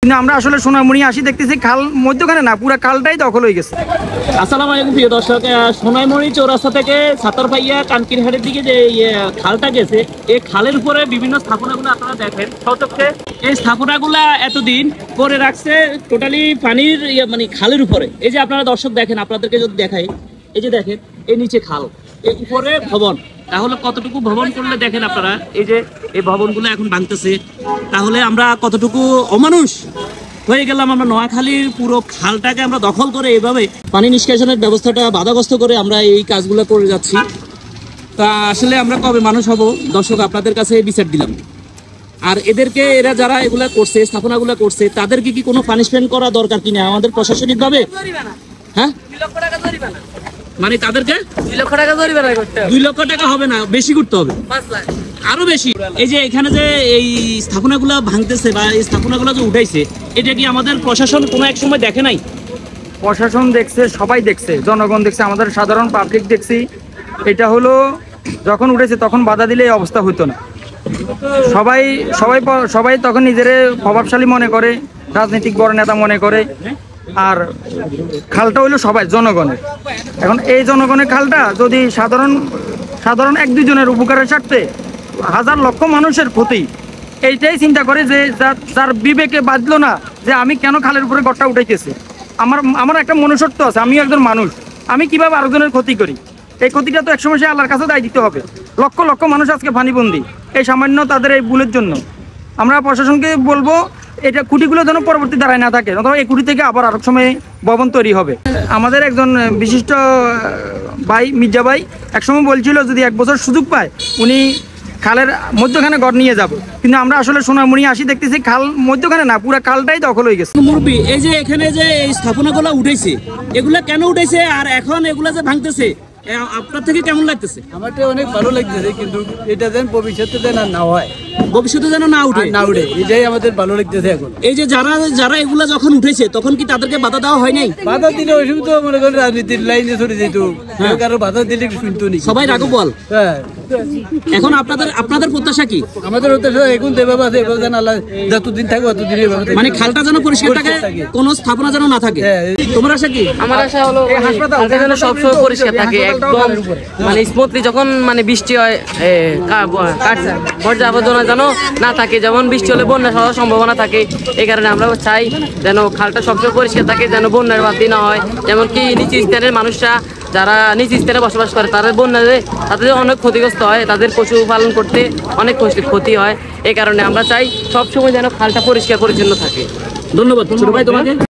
কিন্তু আমরা আসলে সোনাইমুড়ি আসি দেখতেছি খাল মধ্যখানে না, পুরো খালটাই দখল হয়ে গেছে। আসসালামু আলাইকুম প্রিয় দর্শক, সোনাইমুড়ি চৌরাস্তা থেকে সাতরপাইয়া কানকিরহাটের দিকে যে খালটা গেছে, এই খালের উপরে বিভিন্ন স্থাপনাগুলো আপনারা দেখেন সচক্ষে। এই স্থাপনাগুলা এতদিন করে রাখছে টোটালি পানির মানে খালের উপরে। এই যে আপনারা দর্শক দেখেন, আপনাদেরকে যদি দেখাই, এই যে দেখেন এই নিচে খাল, এই উপরে ভবন। তাহলে কতটুকু ভবন করলে দেখেন আপনারা, এই যে এই ভবনগুলো এখন ভাঙতেছে, তাহলে আমরা কতটুকু অমানুষ হয়ে গেলাম। আমরা নোয়াখালীর পুরো খালটাকে আমরা দখল করে এভাবে পানি নিষ্কাশনের ব্যবস্থাটা বাধাগ্রস্ত করে আমরা এই কাজগুলো করে যাচ্ছি। তা আসলে আমরা কবে মানুষ হব দর্শক, আপনাদের কাছে বিচার দিলাম। আর এদেরকে, এরা যারা এগুলা করছে, স্থাপনাগুলো করছে, তাদেরকে কি কোনো পানিশমেন্ট করা দরকার কিনা আমাদের প্রশাসনিকভাবে? হ্যাঁ, মানে তাদেরকে 2 লক্ষ টাকা জরিমানা করতে হবে। 2 লক্ষ টাকা হবে না, বেশি করতে হবে, 5 লাখ আরো বেশি। এই যে এখানে যে এই স্থাপনাগুলো ভাঙতেছে বা এই স্থাপনাগুলো যে উঠাইছে, এটা কি আমাদের প্রশাসন কোনো এক সময় দেখে নাই? প্রশাসন দেখছে, সবাই দেখছে, জনগণ দেখছে, আমাদের সাধারণ পাবলিক দেখছি। এটা হলো যখন উঠেছে তখন বাধা দিলে এই অবস্থা হতো না। সবাই সবাই সবাই তখন নিজের প্রভাবশালী মনে করে, রাজনৈতিক বড় নেতা মনে করে। আর খালটা হইলো সবাই জনগণের। এখন এই জনগণের খালটা যদি সাধারণ 1-2 জনের উপকারের স্বার্থে হাজার লক্ষ মানুষের ক্ষতি, এইটাই চিন্তা করে যে যার বিবেকে বাঁধলো না যে আমি কেন খালের উপরে গড়টা উঠাইতেছি। আমার একটা মনুষ্যত্ব আছে, আমি একজন মানুষ, আমি কিভাবে আরেকজনের ক্ষতি করি, এই ক্ষতিটা তো একসময় সে আল্লাহর কাছে দায় দিতে হবে। লক্ষ লক্ষ মানুষ আজকে পানিবন্দী এই সামান্য তাদের এই ভুলের জন্য। আমরা প্রশাসনকে বলবো এটা খুঁটিগুলো যেন পরবর্তী দাঁড়ায় না থাকে, অথবা এই খুঁটি থেকে আবার আরেক সময় ভবন তৈরি হবে। আমাদের একজন বিশিষ্ট ভাই, মির্জা ভাই, একসময় বলছিল যদি 1 বছর সুযোগ পায় উনি খালের মধ্যখানে ঘর নিয়ে যাব। কিন্তু আমরা আসলে সোনাইমুড়ি আসি দেখতেছি খাল মধ্যখানে না, পুরো খালটাই দখল হয়ে গেছে। মুরব্বি, এই যে এখানে যে এই স্থাপনাগুলো উঠেছে, এগুলা কেন উঠেছে আর এখন এগুলা যে ভাঙতেছে, আপনার থেকে কেমন লাগতেছে? আমার তো অনেক ভালো লাগতেছে, কিন্তু এটা যেন ভবিষ্যতে যেন না হয়, ভবিষ্যতে যেন না উঠে, এটাই আমাদের ভালো লাগতেছে এখন। এই যে যারা এগুলা যখন উঠেছে তখন কি তাদেরকে বাধা দেওয়া হয় নাই? বাধা দিলে ওই সময় তো মনে করেন রাজনীতির লাইনে চলে যেত, কারো বাধা দিলে শুনতো নি, সবাই রাঘব বল। হ্যাঁ, এখন আপনাদের প্রত্যাশা কি? আমাদের এখন যেভাবে আছে এভাবে যেন আল্লাহ যতদিন থাকবে ততদিন মানে খালটা যেন পরিষ্কার থাকে, কোনো স্থাপনা যেন না থাকে। তোমার আশা কি? আমার আশা হলো খালটা যেন সবসময় পরিষ্কার থাকে, একদম মানে স্মুথলি। যখন মানে বৃষ্টি হয়, বর্জ্য আবর্জনা যেন না থাকে, যেমন বৃষ্টি হলে বন্যা হওয়ার সম্ভাবনা থাকে। এই কারণে আমরা চাই যেন খালটা সবসময় পরিষ্কার থাকে, যেন বন্যার বাতি না হয়। যেমন কি নিচু স্থানের মানুষরা, যারা নিচু স্থানে বসবাস করে, তাদের বন্যাতে তাদের অনেক ক্ষতিগ্রস্ত হয়, তাদের পশুপালন করতে অনেক ক্ষতি হয়। এই কারণে আমরা চাই সবসময় যেন খালটা পরিষ্কার পরিচ্ছন্ন থাকে। ধন্যবাদ ছোট ভাই তোমাকে।